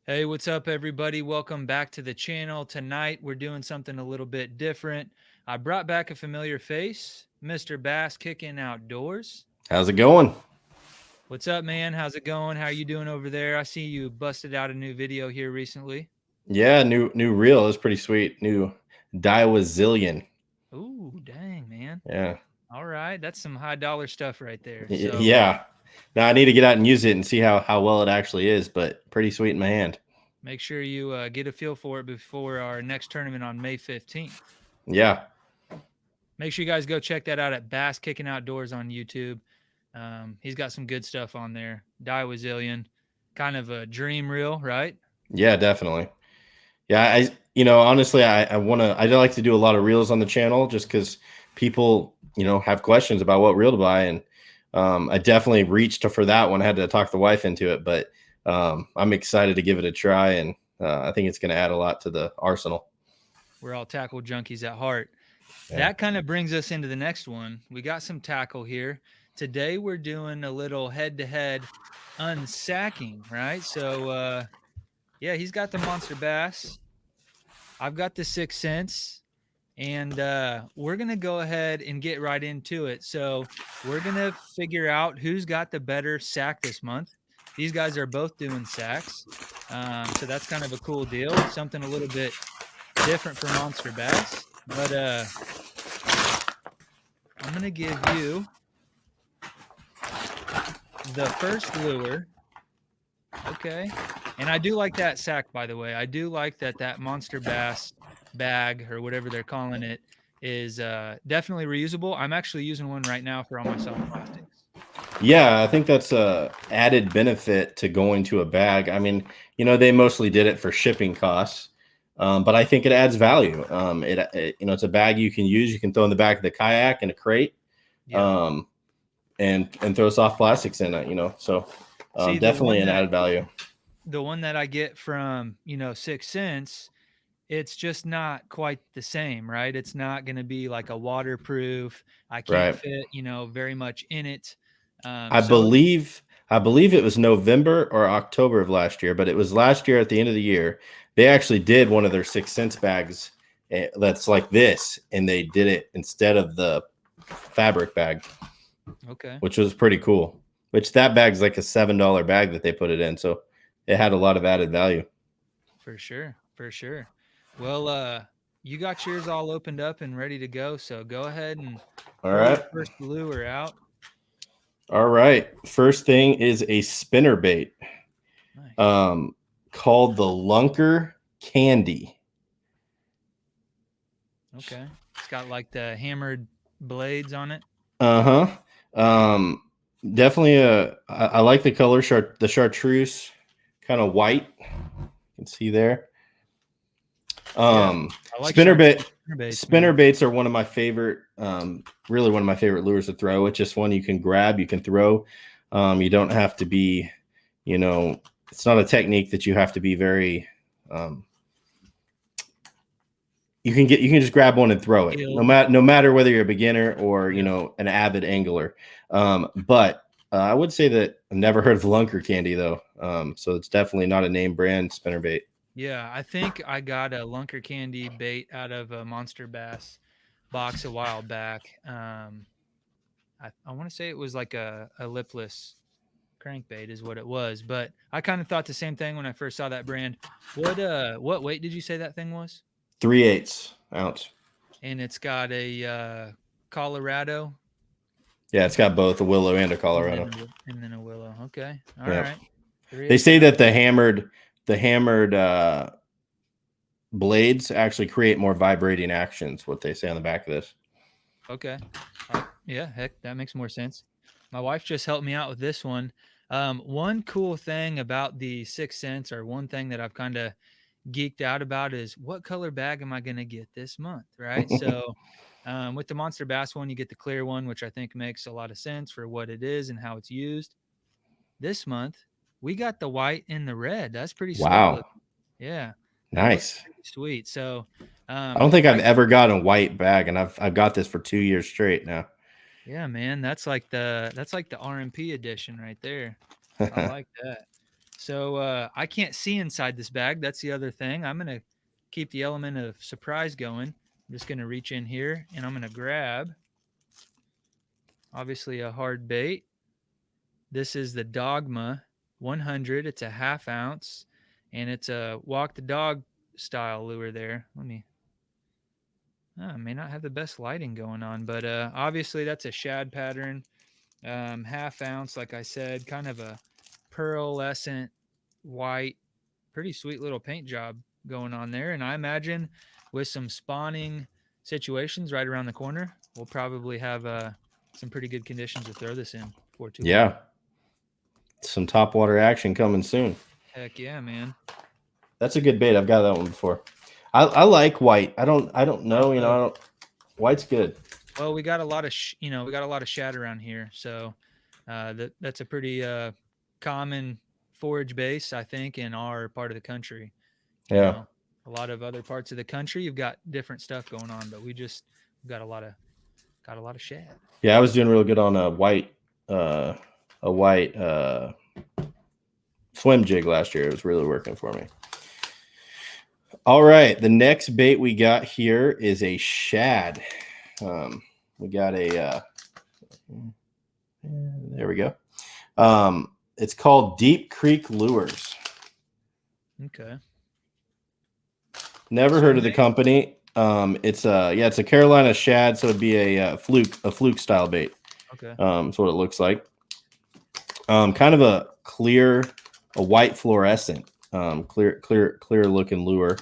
Hey, what's up, everybody? Welcome back to the channel. Tonight, we're doing something a little bit different. I brought back a familiar face, Mr. Bass Kicking Outdoors. How's it going? What's up, man? How's it going? How are you doing over there? I see you busted out a new video here recently. Yeah, new reel is pretty sweet. New Zillion. Ooh, dang, man. Yeah. All right, that's some high dollar stuff right there. Yeah. Now I need to get out and use it and see how well it actually is, but pretty sweet in my hand. Make sure you get a feel for it before our next tournament on May 15th. Yeah. Make sure you guys go check that out at Bass Kicking Outdoors on YouTube. He's got some good stuff on there. Zillion, kind of a dream reel, right? Yeah, definitely. Yeah, honestly, I'd like to do a lot of reels on the channel just because people, have questions about what reel to buy. And I definitely reached for that one. I had to talk the wife into it, but I'm excited to give it a try. And I think it's going to add a lot to the arsenal. We're all tackle junkies at heart. Yeah. That kind of brings us into the next one. We got some tackle here. Today we're doing a little head-to-head unsacking, right? So, yeah, he's got the Monster Bass. I've got the 6th Sense. And we're going to go ahead and get right into it. So we're going to figure out who's got the better sack this month. These guys are both doing sacks. So that's kind of a cool deal. Something a little bit different for Monster Bass. But I'm going to give you the first lure. Okay. And I do like that sack, by the way. I do like that Monster Bass bag or whatever they're calling it is definitely reusable. I'm actually using one right now for all my soft plastics. Yeah, I think that's a added benefit to going to a bag. I mean, they mostly did it for shipping costs, but I think it adds value. It's a bag you can use. You can throw in the back of the kayak in a crate, Yeah. and throw soft plastics in it. So See, definitely an added value. the one that I get from 6th Sense, it's just not quite the same, right? It's not going to be like a waterproof. I can't Right. fit very much in it. I So believe I believe it was November or October of last year, but it was last year at the end of the year. They actually did one of their 6th Sense bags that's like this, and they did it instead of the fabric bag, okay. which was pretty cool. Which that bag's like a $7 bag that they put it in, so it had a lot of added value. For sure. For sure. Well, you got yours all opened up and ready to go. So go ahead and All pull your right. first lure out. All right. First thing is a spinnerbait, Nice. called the Lunker Candy. Okay. It's got like the hammered blades on it. Uh-huh. Definitely I like the color the chartreuse, kind of white. You can see there. Yeah. I like spinnerbaits, man. Spinnerbaits are one of my favorite, really one of my favorite lures to throw. It's just one you can grab, you can throw. You don't have to be, it's not a technique that you have to be very, you can just grab one and throw it, no matter whether you're a beginner or an avid angler. But I would say that I've never heard of Lunker Candy though, so it's definitely not a name brand spinnerbait. Yeah, I think I got a Lunker Candy bait out of a Monster Bass box a while back. I want to say it was like a lipless crankbait is what it was, but I kind of thought the same thing when I first saw that brand. What weight did you say that thing was? 3/8 ounce. And it's got a Colorado. Yeah, it's got both a willow and a And Colorado. then a willow. Okay. All Yeah. right. They say that the hammered blades actually create more vibrating actions. What they say on the back of this. Okay. Yeah, heck, that makes more sense. My wife just helped me out with this one. One cool thing about the 6th Sense, or one thing that I've kind of geeked out about, is what color bag am I going to get this month, right? So with the Monster Bass one, you get the clear one, which I think makes a lot of sense for what it is and how it's used. This month, we got the white and the red. That's pretty sweet Wow. looking. Yeah, that looks Nice. pretty sweet. So I don't think I've ever gotten a white bag, and I've got this for 2 years straight now. yeah, man, that's like the RMP edition right there. I like that. So I can't see inside this bag. That's the other thing. I'm going to keep the element of surprise going. I'm just going to reach in here and I'm going to grab, obviously, a hard bait. This is the Dogma 100. It's a 1/2 ounce and it's a walk the dog style lure there. I may not have the best lighting going on, but obviously that's a shad pattern. 1/2 ounce, like I said, kind of a pearlescent white, pretty sweet little paint job going on there. And I imagine with some spawning situations right around the corner, we'll probably have some pretty good conditions to throw this in for too long. Yeah. Some topwater action coming soon. Heck yeah, man. That's a good bait. I've got that one before. I like white. I don't know, white's good. Well, we got a lot of we got a lot of shad around here, so that's a pretty common forage base, I think, in our part of the country. You Yeah. know, a lot of other parts of the country, you've got different stuff going on, but we've got a lot of shad. Yeah, I was doing real good on a white swim jig last year. It was really working for me. All right, the next bait we got here is a shad. We got a there we go. It's called Deep Creek Lures. Okay. Never heard of the company. It's a Carolina shad, so it'd be a fluke style bait. Okay. That's what it looks like. Kind of a white fluorescent, clear looking lure.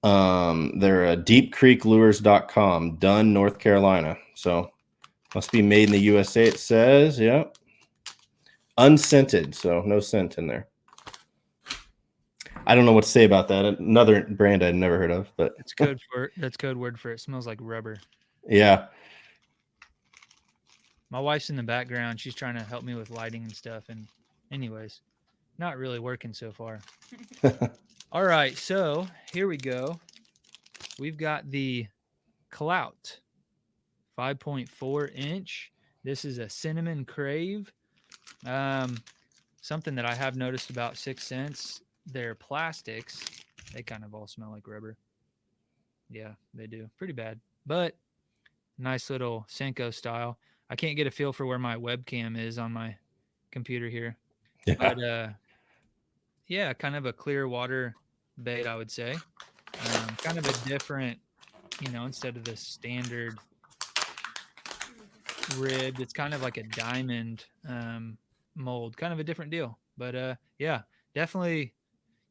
They're deepcreeklures.com, Dunn, North Carolina. So must be made in the USA, it says. Yeah. Unscented, so no scent in there. I don't know what to say about that. Another brand I'd never heard of, but that's code word for it. Smells like rubber. Yeah. My wife's in the background. She's trying to help me with lighting and stuff. And anyways, not really working so far. All right, so here we go. We've got the Clout 5.4 inch. This is a cinnamon crave. Something that I have noticed about 6 cents, their plastics, they kind of all smell like rubber. Yeah, they do. Pretty bad, but nice little Senko style. I can't get a feel for where my webcam is on my computer here. Yeah. But yeah, kind of a clear water bait, I would say. Kind of a different, instead of the standard ribbed, it's kind of like a diamond mold, kind of a different deal. But yeah, definitely,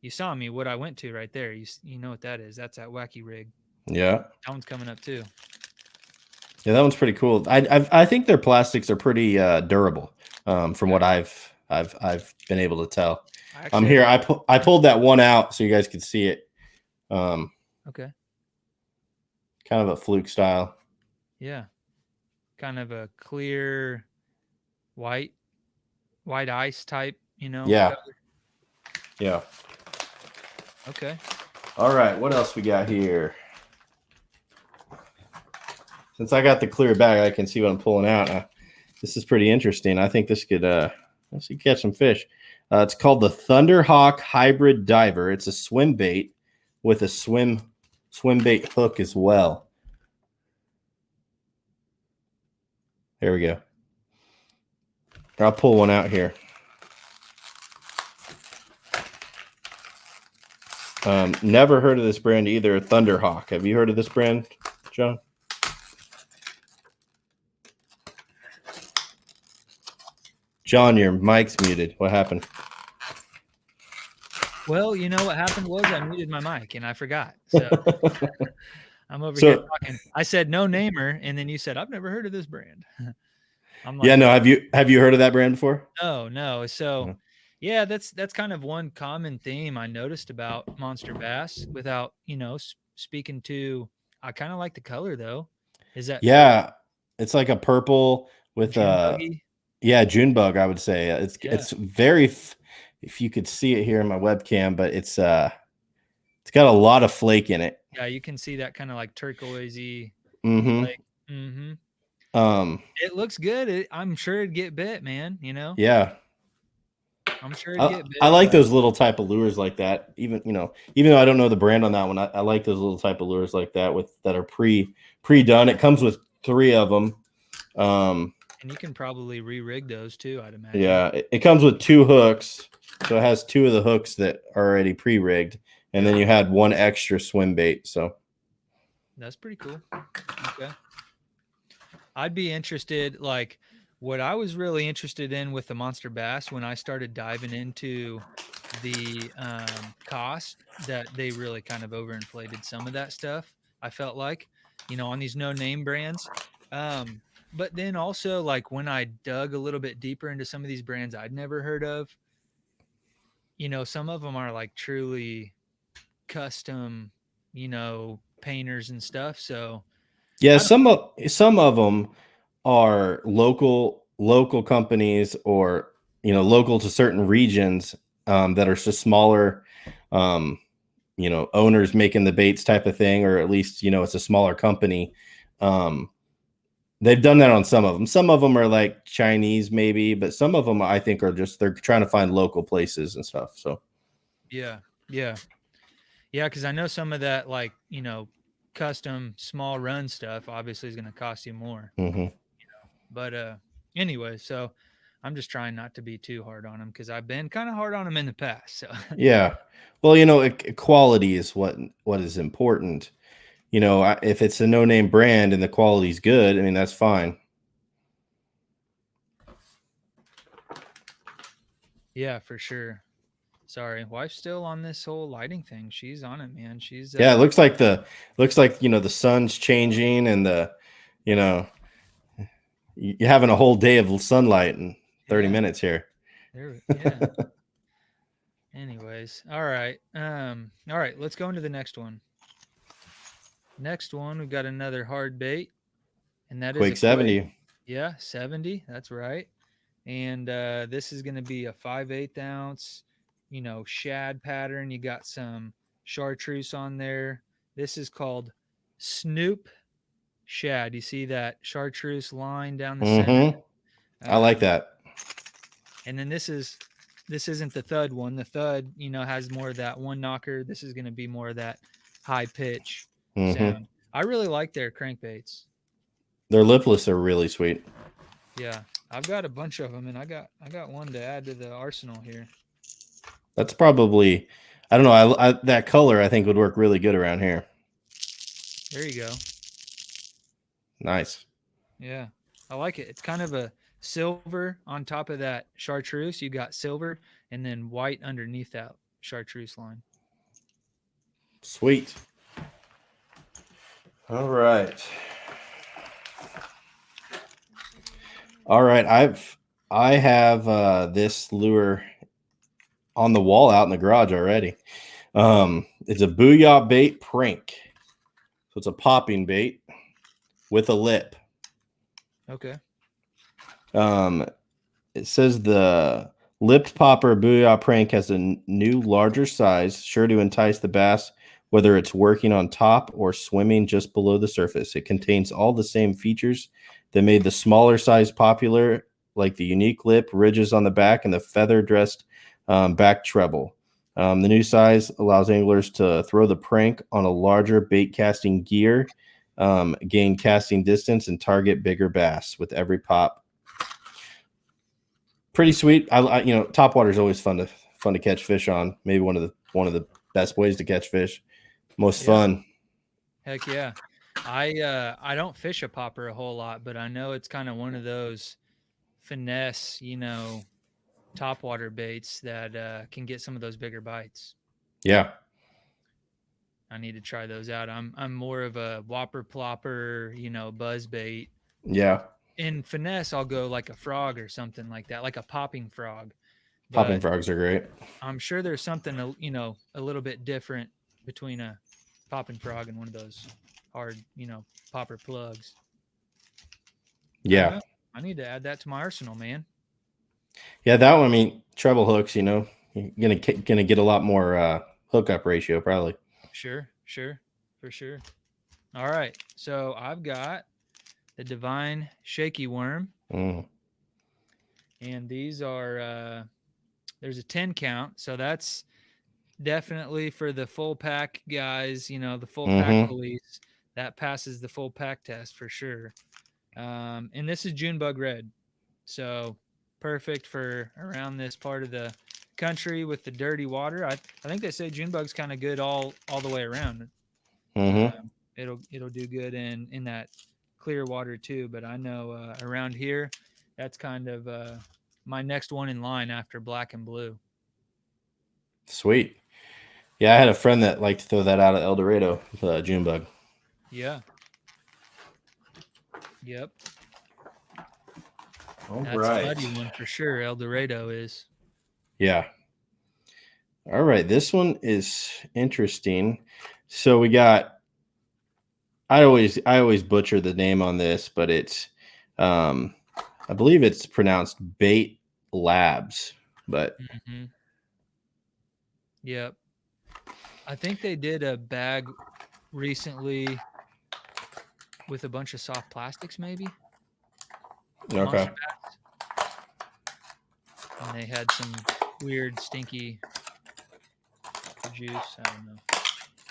you saw me what I went to right there. You know what that is? That's that wacky rig. Yeah. That one's coming up too. Yeah, that one's pretty cool. I think their plastics are pretty durable. From what I've been able to tell. Actually, Here I pulled that one out so you guys could see it. Okay. Kind of a fluke style. Yeah. Kind of a clear white ice type, Yeah. color. Yeah. Okay. All right, what else we got here? Since I got the clear bag, I can see what I'm pulling out. This is pretty interesting. I think this could catch some fish. It's called the Thunderhawk Hybrid Diver. It's a swim bait with a swim bait hook as well. There we go. I'll pull one out here. Never heard of this brand either. Thunderhawk. Have you heard of this brand, John? John, your mic's muted. What happened? Well, you know what happened was I muted my mic and I forgot. So I'm over here talking. I said no namer, and then you said I've never heard of this brand. I'm like, yeah, no. Have you heard of that brand before? No. So yeah, that's kind of one common theme I noticed about MonsterBass. Without speaking to, I kind of like the color though. Is that? Yeah, it's like a purple with June bug. I would say it's very. If you could see it here in my webcam, but it's got a lot of flake in it. Yeah, you can see that kind of like turquoisey. Mm-hmm. Flake. Mm-hmm. It looks good. I'm sure it'd get bit, man. Yeah. I'm sure it'd get I big, like but those little type of lures like that. Even even though I don't know the brand on that one, I like those little type of lures like that that are pre done. It comes with 3 of them. and you can probably re-rig those too, I'd imagine. Yeah, it comes with 2 hooks, so it has 2 of the hooks that are already pre rigged, and then you had 1 extra swim bait. So That's pretty cool. Okay. I'd be interested, like, what I was really interested in with the monster bass when I started diving into the cost, that they really kind of overinflated some of that stuff. I felt like, on these no name brands. Um, but then also, like, when I dug a little bit deeper into some of these brands I'd never heard of, some of them are like truly custom, painters and stuff. So yeah, I don't some of them are local companies, or local to certain regions, that are just smaller, um, owners making the baits type of thing, or at least it's a smaller company. Um, they've done that on some of them. Some of them are like Chinese maybe, but some of them I think are just they're trying to find local places and stuff. So yeah. Yeah. Yeah, because I know some of that, like, custom small run stuff obviously is going to cost you more. mhm. But anyway, so I'm just trying not to be too hard on them because I've been kind of hard on them in the past. So Yeah, well, quality is what is important. If it's a no name brand and the quality's good, I mean that's fine. yeah, for sure. Sorry, wife's still on this whole lighting thing. She's on it, man. She's Yeah, it looks like the sun's changing, and you know you're having a whole day of sunlight in 30 yeah, minutes here. yeah. Anyways, all right. All right, let's go into the next one. Next one, we've got another hard bait, and that is a Quake quake. 70. Yeah, 70. That's right. And this is going to be a 5/8 ounce, shad pattern. You got some chartreuse on there. This is called Snoop Shad. You see that chartreuse line down the center? Mm-hmm. I like Um, that. and then this isn't the thud one. The thud, has more of that one knocker. This is going to be more of that high pitch Mm-hmm. sound. I really like their crankbaits. Their lipless are really sweet. Yeah, I've got a bunch of them, and I got one to add to the arsenal here. That's probably, I don't know. That color I think would work really good around here. There you go. Nice. Yeah, I like it. It's kind of a silver on top of that chartreuse. You got silver and then white underneath that chartreuse line. Sweet. All right. All right. I have this lure on the wall out in the garage already. It's a Booyah bait prank. So it's a popping bait with a lip. Okay. Um, it says the lipped popper Booyah prank has a new larger size, sure to entice the bass, whether it's working on top or swimming just below the surface. It contains all the same features that made the smaller size popular, like the unique lip, ridges on the back, and the feather dressed back treble. The new size allows anglers to throw the prank on a larger bait casting gear, gain casting distance, and target bigger bass with every pop. Pretty sweet. Top water is always fun to catch fish on. Maybe one of the best ways to catch fish. Most Yeah. fun. Heck yeah. I don't fish a popper a whole lot, but I know it's kind of one of those finesse, topwater baits that can get some of those bigger bites. Yeah. I need to try those out. I'm more of a whopper plopper, buzz bait. Yeah. In finesse, I'll go like a frog or something like that, like a popping frog. Popping But frogs are great. I'm sure there's something a little bit different between a popping frog and one of those hard, popper plugs. I don't Yeah. know. I need to add that to my arsenal, man. Yeah. That one, I mean, treble hooks, you're gonna get a lot more hookup ratio probably. Sure, sure, for sure. All right. So I've got the Divine Shaky Worm, Mm. and these are There's a 10 count, so that's definitely for the full pack guys. You know, the full pack Mm-hmm. police. That passes the full pack test for sure. And this is Junebug red, so perfect for around this part of the country with the dirty water. I think they say Junebug's kind of good all the way around. Mm-hmm. It'll do good in that clear water too. But I know around here, that's kind of my next one in line after black and blue. Sweet. Yeah, I had a friend that liked to throw that out at El Dorado, June bug. Yeah. Yep. All That's a right. muddy one for sure. El Dorado is. Yeah. All right. This one is interesting. So we got. I always butcher the name on this, but it's, I believe it's pronounced Bait Labs, but Mm-hmm. Yep. I think they did a bag recently with a bunch of soft plastics, maybe okay. Monster Bass, and they had some weird, stinky juice. I don't know.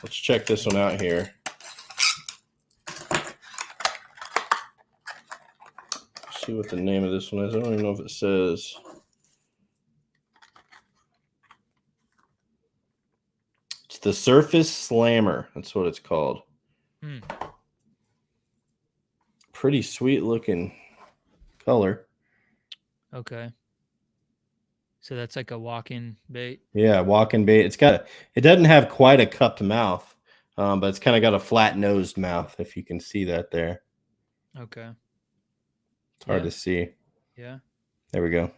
Let's check this one out here. See what the name of this one is. I don't even know if it says. It's the Surface Slammer. That's what it's called. Hmm. Pretty sweet looking color. Okay. So that's like a walk-in bait. Yeah, walking bait. It doesn't have quite a cupped mouth, but it's kind of got a flat nosed mouth. If you can see that there, Okay. it's hard Yeah. to see. Yeah. There we go.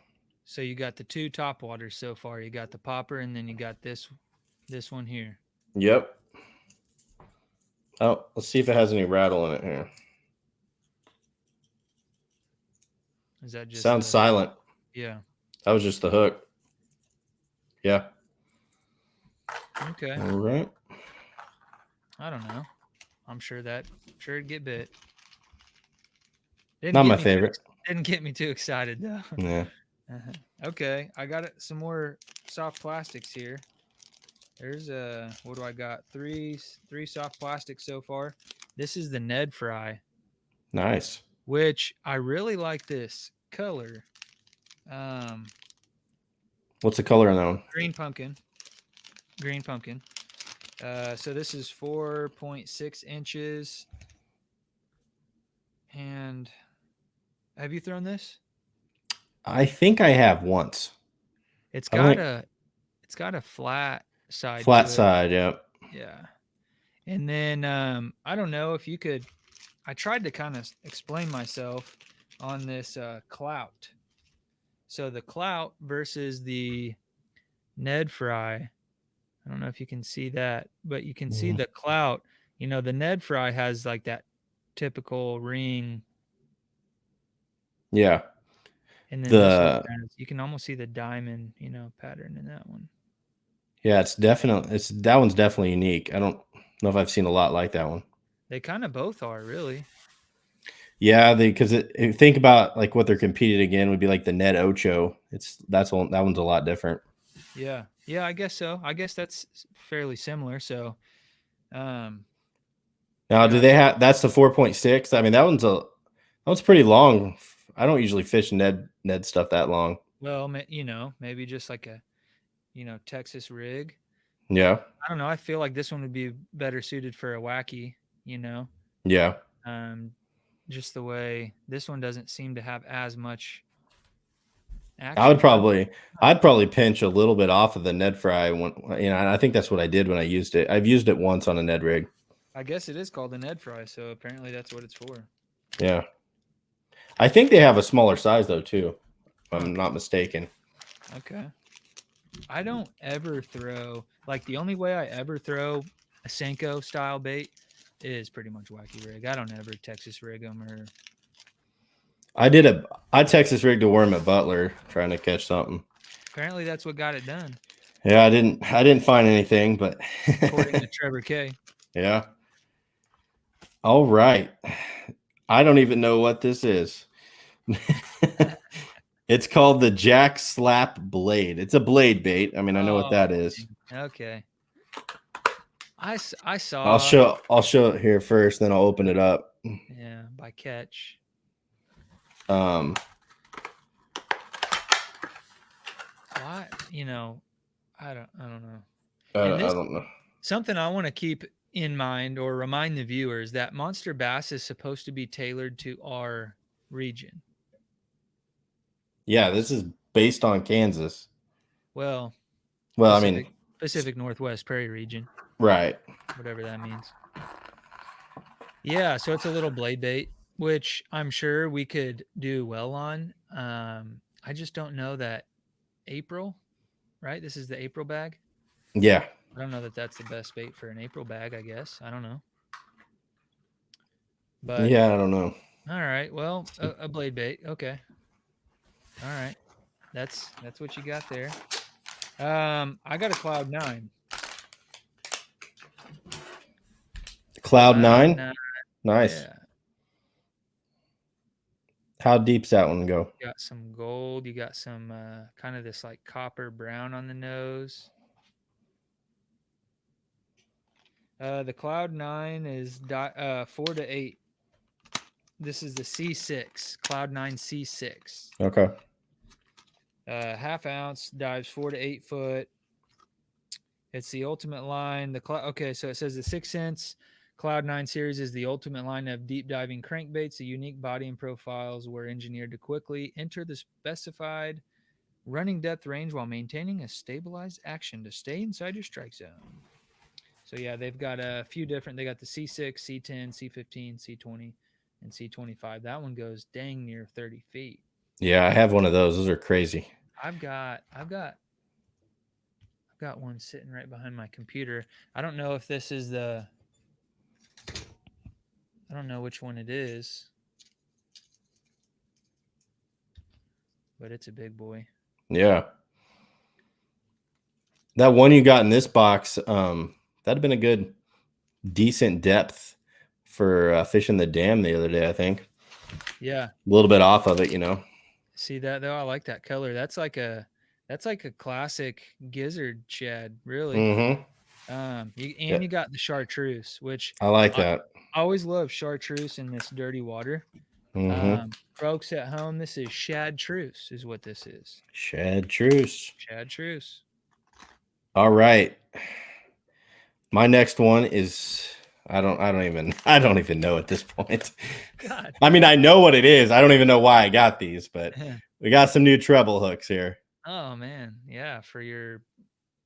So you got the two top waters so far. You got the popper, and then you got this one here. Yep. Oh, let's see if it has any rattle in it here. Is that just Sounds silent. Yeah. That was just the hook. Yeah. Okay. All right. I don't know. I'm sure it'd get bit. Not my favorite. Didn't get me too excited though. Yeah. Okay, I got some more soft plastics here. There's what do I got? Three soft plastics so far. This is the Ned Fry, Nice. which I really like this color. Um, What's the color on that one? green pumpkin. Green pumpkin. So this is 4.6 inches. And have you thrown this? I think I have once. It's I don't got think a flat side to flat it. side. Yep. Yeah. And then I don't know if you could. I tried to kind of explain myself on this clout. So the clout versus the Ned Fry. I don't know if you can see that, but you can see the clout. You know, the Ned Fry has like that typical ring, Yeah. and then this one The has, you can almost see the diamond, pattern in that one. Yeah, that one's definitely unique. I don't know if I've seen a lot like that one. They kind of both are really. Yeah, because think about like what they're competing again would be like the Ned Ocho. That one's a lot different. Yeah. Yeah, I guess so. I guess that's fairly similar. So, um, Now, you do know, they have that's the 4.6? I mean, that one's pretty long. I don't usually fish Ned stuff that long. well, maybe just like a, Texas rig. Yeah. I don't know. I feel like this one would be better suited for a wacky, you know. Yeah. Um, just the way this one doesn't seem to have as much action. I'd probably pinch a little bit off of the Ned Fry one. I think that's what I did when I used it. I've used it once on a Ned rig. I guess it is called a Ned Fry, so apparently that's what it's for. Yeah. I think they have a smaller size though too, if I'm not mistaken. Okay. I don't ever the only way I ever throw a Senko style bait is pretty much wacky rig. I don't ever Texas rig them or. I Texas rigged a worm at Butler trying to catch something. Apparently that's what got it done. Yeah, I didn't find anything, but according to Trevor K. Yeah. All right. I don't even know what this is. It's called the Jack Slap Blade. It's a blade bait. I mean, I know what Oh, that is. okay. I I'll saw, show it here first, then I'll open it up. yeah, by catch. Um, Why, I don't know. I, And I this don't know. something I want to keep in mind or remind the viewers that Monster Bass is supposed to be tailored to our region. Yeah, this is based on Kansas. Well, Well, I mean, Pacific Northwest Prairie region, right. whatever that means. Yeah, so it's a little blade bait, which I'm sure we could do well on. I just don't know that April, right? This is the April bag. Yeah. I don't know that that's the best bait for an April bag, I guess. I don't know. But Yeah, I don't know. all right, well, a blade bait. Okay. All right. That's what you got there. I got a Cloud 9. Cloud Cloud 9. 9. Nice. Yeah. How deep's that one go? You got some gold, you got some kind of this like copper brown on the nose. The Cloud 9 is 4 to 8. This is the C6, Cloud 9 C6. Okay. Half ounce, dives 4 to 8 foot. It's the ultimate line. Okay, so it says the 6 cents Cloud 9 series is the ultimate line of deep diving crankbaits. The unique body and profiles were engineered to quickly enter the specified running depth range while maintaining a stabilized action to stay inside your strike zone. So yeah, they've got a few different. They got the C6, C10, C15, C20, and C25. That one goes dang near 30 feet. Yeah, I have one of those. Those are crazy. I've got one sitting right behind my computer. I don't know if this is I don't know which one it is, but it's a big boy. Yeah. That one you got in this box, that'd have been a good, decent depth for fishing the dam the other day, I think. Yeah. A little bit off of it. See that though? I like that color. That's like a classic gizzard shad, really. Mm-hmm. You got the chartreuse, which I like I that. always love chartreuse in this dirty water. Mm-hmm. Folks at home, this is shad truce, is what this is. Shad Truce. Shad truce. All right. My next one is I don't even know at this point. God. I mean, I know what it is. I don't even know why I got these, but we got some new treble hooks here. Oh man, yeah, for your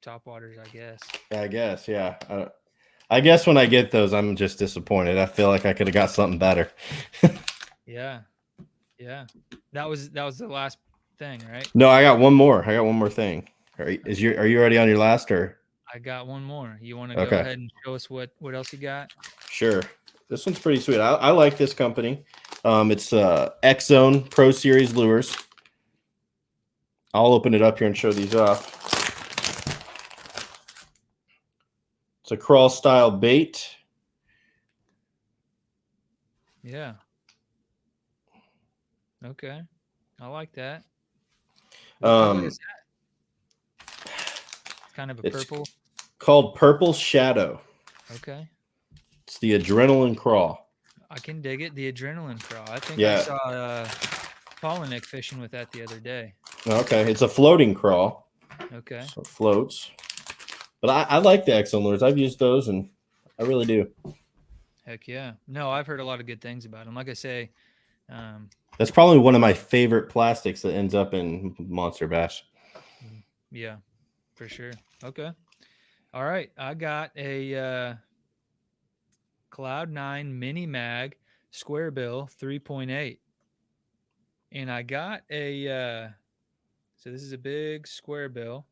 top waters, I guess. I guess, yeah. I guess when I get those, I'm just disappointed. I feel like I could have got something better. Yeah, yeah. That was the last thing, right? No, I got one more. I got one more thing. Are you already on your last or? I got one more. You want to go Okay. ahead and show us what else you got? Sure. This one's pretty sweet. I like this company. It's Xzone Pro Series lures. I'll open it up here and show these off. It's a crawl style bait. Yeah. Okay. I like that. What color is that? Kind of a purple. Called Purple Shadow. Okay. It's the adrenaline crawl. I can dig it. The adrenaline crawl. I think Yeah. I saw Polinick fishing with that the other day. Okay. It's a floating crawl. Okay. So it floats. But I like the Xzone lures. I've used those, and I really do. Heck yeah. No, I've heard a lot of good things about them. Like I say, that's probably one of my favorite plastics that ends up in Monster Bass. Yeah, for sure. Okay. All right. I got a Cloud 9 Mini Mag Square Bill 3.8. And I got a so this is a big square bill.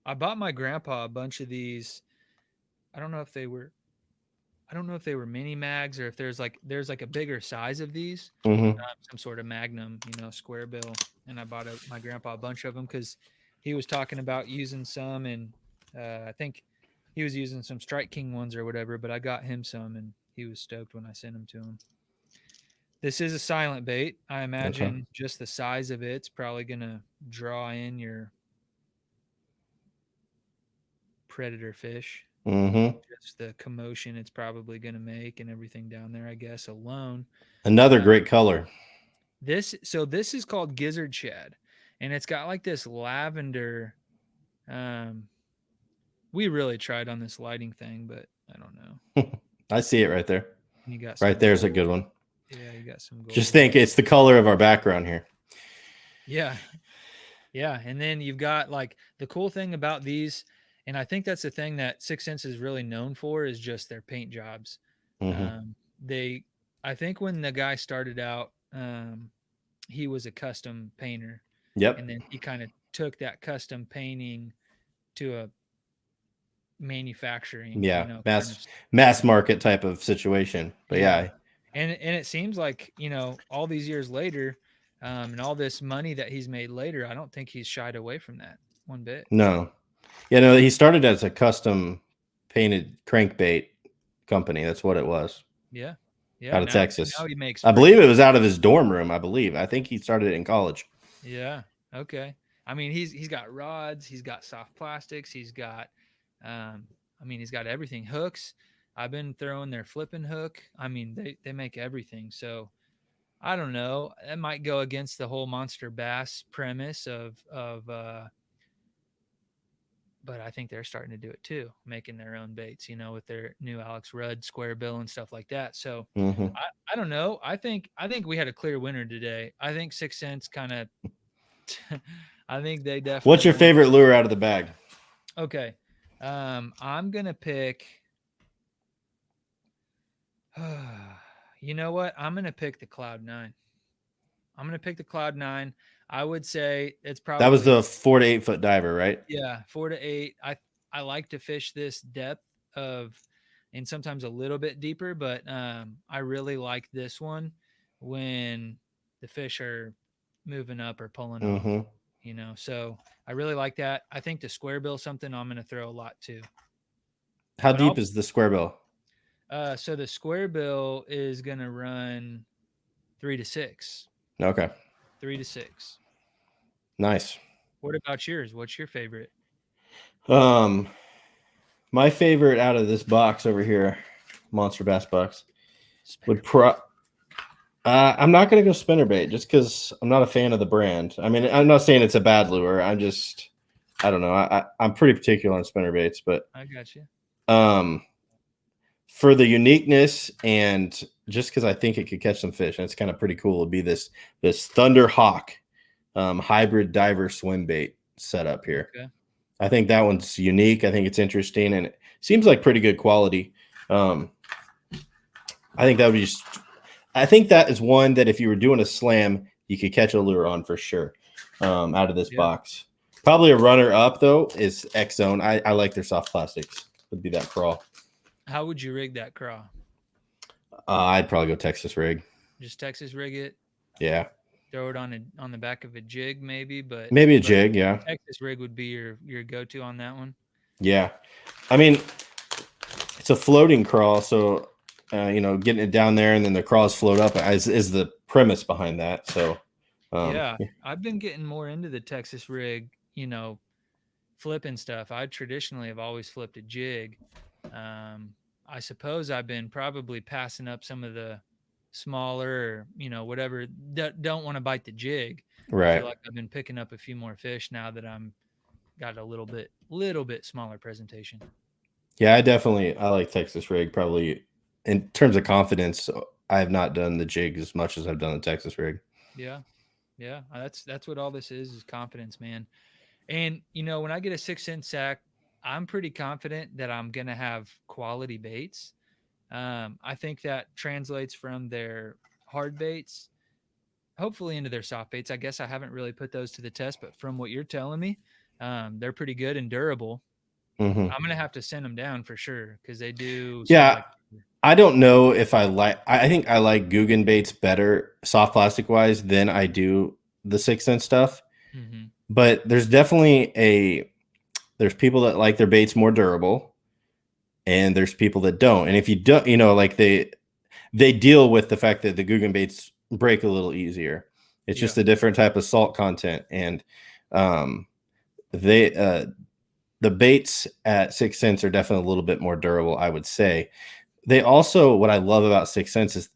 I bought my grandpa a bunch of these. I don't know if they were mini mags or if there's like a bigger size of these, some sort of Magnum, square bill. And I bought my grandpa a bunch of them because he was talking about using some, and I think he was using some Strike King ones or whatever. But I got him some, and he was stoked when I sent them to him. This is a silent bait. I Okay. imagine just the size of it's probably gonna draw in your predator fish. Mm-hmm. Just the commotion it's probably gonna make and everything down there, I guess, alone. Another Uh, great color. this is called gizzard shad, and it's got like this lavender. Um, we really tried on this lighting thing, but I don't know. I see it right there. You got Right some there's a gold. good one. Yeah, you got some Just gold. think it's the color of our background here. Yeah, yeah, and then you've got like the cool thing about these, and I think that's the thing that Six Sense is really known for is just their paint jobs. Mm-hmm. They, I think when the guy started out, he was a custom painter, and Yep. then he kind of took that custom painting to a manufacturing, Yeah. kind of Mass thing. market type of situation. But Yeah, yeah. and it seems like all these years later, and all this money that he's made later, I don't think he's shied away from that one bit. No. Yeah, no, he started as a custom painted crankbait company. That's what it was. Yeah, yeah. Out of Now Texas. he makes I believe freaking it was out of his dorm room, I believe. I think he started it in college. yeah. Okay. I mean, he's got rods, he's got soft plastics, he's got, he's got everything. Hooks. I've been throwing their flipping hook. I mean, they make everything. So I don't know. That might go against the whole monster bass premise of but I think they're starting to do it too, making their own baits, with their new Alex Rudd square bill and stuff like that. So Mm-hmm. I don't know. I think we had a clear winner today. I think Six Sense kind of I think they What's definitely your won. favorite lure out of the bag? Okay. I'm gonna pick you know what? I'm gonna pick the Cloud 9. I'm gonna pick the Cloud 9. I would say it's That was probably the 4 to 8 foot diver, right? yeah, 4 to 8. I like to fish this depth of and sometimes a little bit deeper, but I really like this one when the fish are moving up or pulling off, Mm-hmm. So I really like that. I think the square bill is something I'm gonna throw a lot too. How But deep I'll is the square bill? so the square bill is gonna run 3 to 6. Okay. 3 to 6. Nice. What about yours? What's your favorite? Um, my favorite out of this box over here, Monster Bass box, would Spinnerbait. I'm not gonna go spinnerbait just because I'm not a fan of the brand. I mean, I'm not saying it's a bad lure. I don't know. I'm pretty particular on spinnerbaits, but I got you. um, for the uniqueness and just because I think it could catch some fish, and it's kind of pretty cool. Would be this Thunderhawk hybrid diver swim bait setup here. Okay. I think that one's unique. I think it's interesting, and it seems like pretty good quality. I think that would be just. I think that is one that if you were doing a slam, you could catch a lure on for sure. Out of this Yeah. box, probably a runner up though is Xzone. I like their soft plastics. Would be that crawl. How would you rig that craw? I'd probably go Texas rig. Just Texas rig it, Yeah, throw it on the back of a jig maybe, maybe a but jig. Yeah, Texas rig would be your go-to on that one. yeah. I mean, it's a floating crawl, so getting it down there and then the crawls float up is the premise behind that. So, Yeah, I've been getting more into the Texas rig, flipping stuff. I traditionally have always flipped a jig. I suppose I've been probably passing up some of the smaller, whatever, don't want to bite the jig. I feel right. like I've been picking up a few more fish now that I'm got a little bit smaller presentation. Yeah, I like Texas rig. Probably in terms of confidence, I have not done the jig as much as I've done the Texas rig. Yeah. Yeah. That's what all this is confidence, man. And when I get a 6 cent sack, I'm pretty confident that I'm gonna have quality baits. I think that translates from their hard baits, hopefully into their soft baits. I guess I haven't really put those to the test, but from what you're telling me, they're pretty good and durable. Mm-hmm. I'm gonna have to send them down for sure because they do seem Yeah, like. I don't know if I like. I think I like Guggen baits better, soft plastic wise, than I do the 6 cent stuff. Mhm. But there's people that like their baits more durable, and there's people that don't. And if you don't, like they deal with the fact that the Guggen baits break a little easier. It's Yeah. just a different type of salt content, and they the baits at 6 cents are definitely a little bit more durable, I would say. They also, what I love about 6 cents is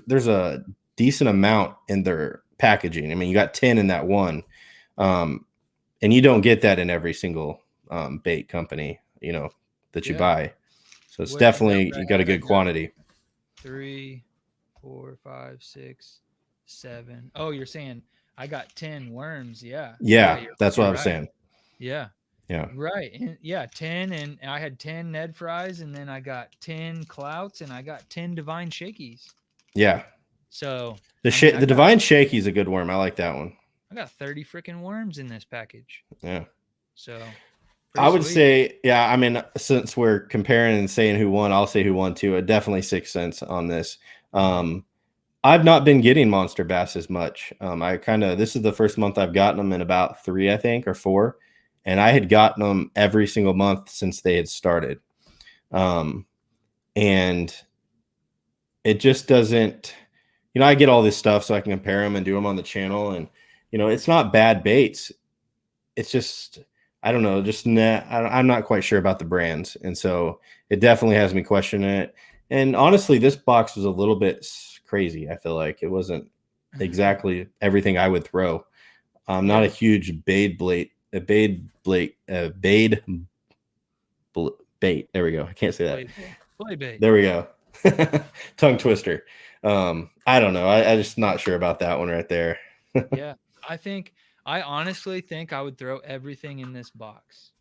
there's a decent amount in their packaging. I mean, you got 10 in that one, and you don't get that in every single bait company, that you Yeah. buy. So it's What number definitely, you got I a had? I good got quantity. 3, 4, 5, 6, 7. Oh, you're saying I got 10 worms. Yeah. Yeah, Yeah, you're that's what you're I was right. saying. Yeah. Yeah, Right. And yeah, 10, and I had 10 Ned Fries, and then I got 10 clouts, and I got 10 divine shakies. yeah. So, The I mean, the divine shaky is a good worm. I like that one. I got 30 freaking worms in this package. Yeah. So, I pretty would sweet. say, yeah. I mean, since we're comparing and saying who won, I'll say who won too. Definitely 6 cents on this. Mhm. I've not been getting monster bass as much. This is the first month I've gotten them in about 3, I think, or 4, and I had gotten them every single month since they had started. And it just doesn't, I get all this stuff so I can compare them and do them on the channel, and it's not bad baits. It's just, I don't know, just I'm not quite sure about the brands, and so it definitely has me questioning it. And honestly, this box was a little bit crazy. I feel like it wasn't exactly everything I would throw. I'm not a Yeah. huge bait. There we go. I can't say that. Play bait. There we go. Tongue twister. I don't know. I just not sure about that one right there. Yeah. I honestly think I would throw everything in this box.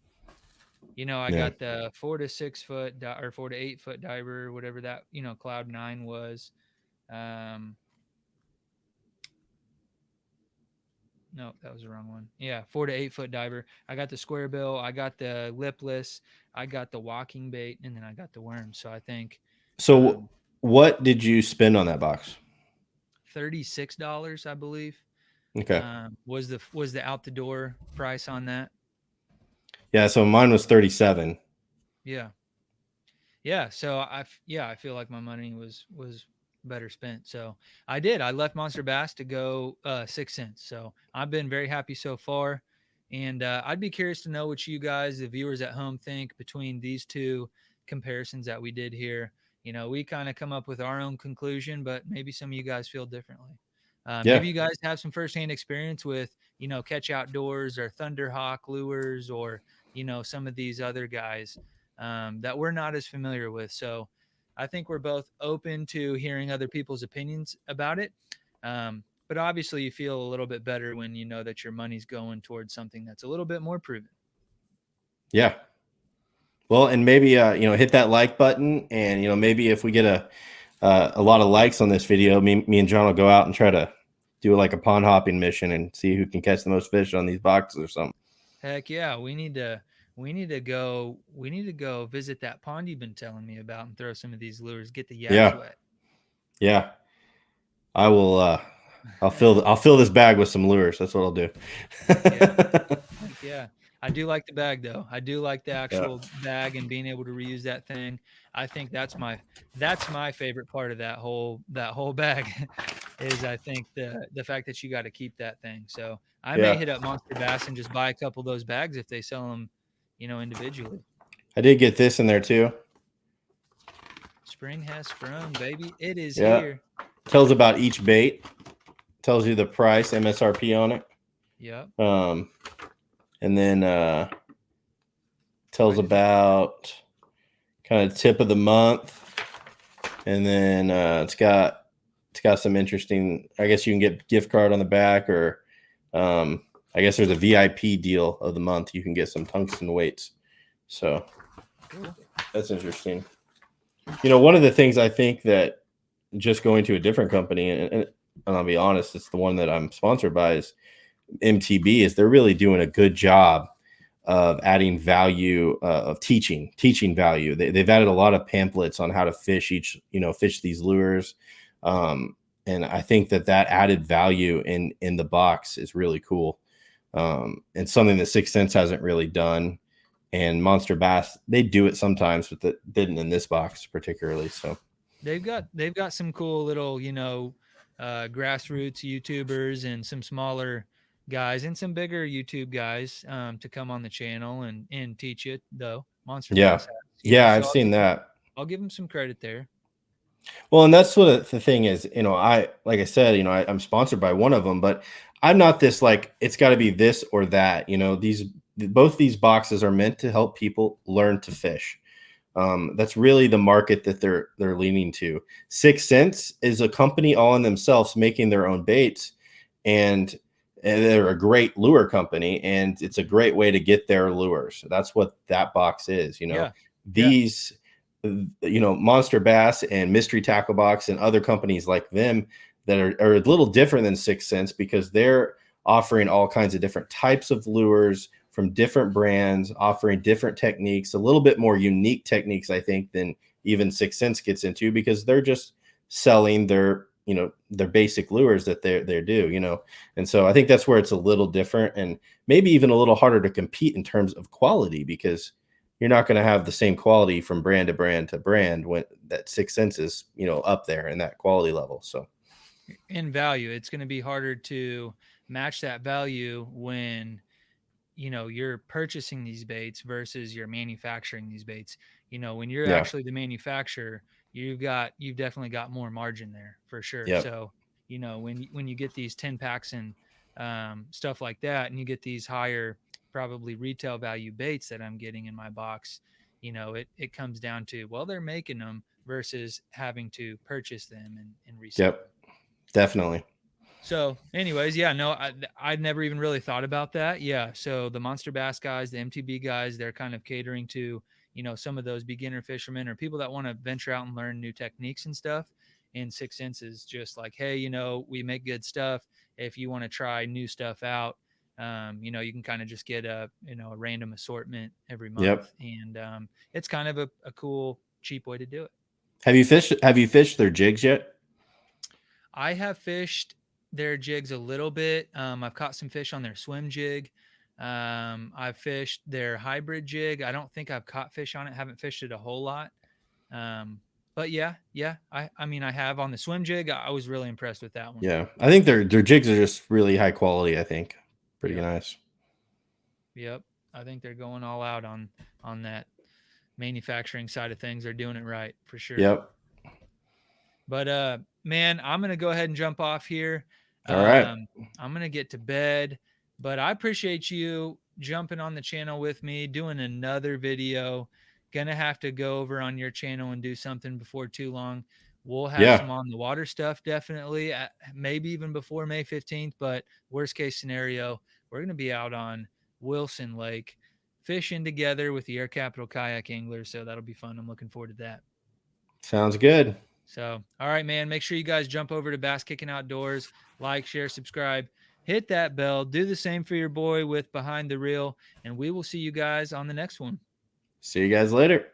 I Yeah. got the 4 to 6 foot or 4 to 8 foot diver, whatever that, Cloud 9 was. Um, no, that was the wrong one. Yeah, 4 to 8 foot diver. I got the square bill. I got the lipless. I got the walking bait, and then I got the worm. So I think So what did you spend on that box? $36, I believe, Okay. was the out the door price on that. Yeah, so mine was 37. Yeah. Yeah, so I feel like my money was better spent. So I did. I left Monster Bass to go 6 cents. So I've been very happy so far, and I'd be curious to know what you guys, the viewers at home, think between these two comparisons that we did here. We kind of come up with our own conclusion, but maybe some of you guys feel differently. Yeah. Maybe you guys have some firsthand experience with Catch Outdoors or Thunderhawk lures, or some of these other guys that we're not as familiar with. So I think we're both open to hearing other people's opinions about it. But obviously, you feel a little bit better when you know that your money's going towards something that's a little bit more proven. Yeah. Well, and maybe hit that like button, and maybe if we get a lot of likes on this video, me and John will go out and try to do like a pond hopping mission and see who can catch the most fish on these boxes or something. Heck yeah, we need to go visit that pond you've been telling me about and throw some of these lures, get the yaks Yeah. wet. Yeah. I will I'll fill this bag with some lures. That's what I'll do. Yeah. Heck yeah. I do like the bag though. I do like the Yeah. actual bag and being able to reuse that thing. I think that's my favorite part of that whole bag is I think the fact that you got to keep that thing. So I may Yeah. hit up Monster Bass and just buy a couple of those bags if they sell them, individually. I did get this in there too. Spring has sprung, baby. It is Yeah. here. Tells about each bait. Tells you the price, MSRP on it. Yep. And then tells about kind of tip of the month, and then it's got some interesting. I guess you can get gift card on the back, or I guess there's a VIP deal of the month. You can get some tungsten weights. So Cool. that's interesting. One of the things I think that just going to a different company, and I'll be honest, it's the one that I'm sponsored by, is MTB, is they're really doing a good job of adding value, of teaching value. They've added a lot of pamphlets on how to fish these lures. And I think that added value in the box is really cool. And something that 6 Cents hasn't really done. And Monster Bass, they do it sometimes, but that didn't in this box particularly. So They've got some cool little, grassroots YouTubers and some smaller guys and some bigger YouTube guys to come on the channel and teach it though. Monster Yeah. Bass has, Yeah, so I've seen that. I'll give him some credit there. Well, and that's what the thing is, like I said, I'm sponsored by one of them, but I'm not this like it's got to be this or that. Both these boxes are meant to help people learn to fish. That's really the market that they're leaning to. 6 Sense is a company all in themselves making their own baits, and they're a great lure company, and it's a great way to get their lures. That's what that box is. Yeah. Yeah. These Monster Bass and Mystery Tackle Box and other companies like them that are a little different than 6 Sense because they're offering all kinds of different types of lures from different brands, offering different techniques, a little bit more unique techniques, I think, than even 6 Sense gets into because they're just selling their basic lures that they do. And so I think that's where it's a little different and maybe even a little harder to compete in terms of quality because you're not going to have the same quality from brand to brand to brand when that 6 Sense is, up there in that quality level. So In value, it's going to be harder to match that value when you're purchasing these baits versus you're manufacturing these baits. When you're yeah. actually the manufacturer, you've definitely got more margin there for sure. Yep. So when you get these 10 packs and stuff like that, and you get these higher probably retail value baits that I'm getting in my box, it comes down to, well, they're making them versus having to purchase them and resell them. Yep. Definitely. So, anyways, yeah, no, I'd never even really thought about that. Yeah, so the Monster Bass guys, the MTB guys, they're kind of catering to some of those beginner fishermen or people that want to venture out and learn new techniques and stuff. And 6 Sense is just like, hey, we make good stuff. If you want to try new stuff out, you can kind of just get a random assortment every month, Yep. and it's kind of a cool, cheap way to do it. Have you fished their jigs yet? I have fished their jigs a little bit. I've caught some fish on their swim jig. I've fished their hybrid jig. I don't think I've caught fish on it. Haven't fished it a whole lot. Um, but yeah. I mean, I have on the swim jig. I was really impressed with that one. Yeah. I think their jigs are just really high quality, I think. Pretty Yep, nice. yep. I think they're going all out on that manufacturing side of things. They're doing it right for sure. Yep. But man, I'm gonna go ahead and jump off here. All right. I'm gonna get to bed. But I appreciate you jumping on the channel with me, doing another video. Gonna have to go over on your channel and do something before too long. We'll have Yeah. some on the water stuff definitely, maybe even before May 15th. But worst case scenario, we're gonna be out on Wilson Lake fishing together with the Air Capital Kayak Anglers. So that'll be fun. I'm looking forward to that. Sounds good. So, all right, man. Make sure you guys jump over to Bass Kicking Outdoors, like, share, subscribe, hit that bell. Do the same for your boy with Behind the Reel, and we will see you guys on the next one. See you guys later.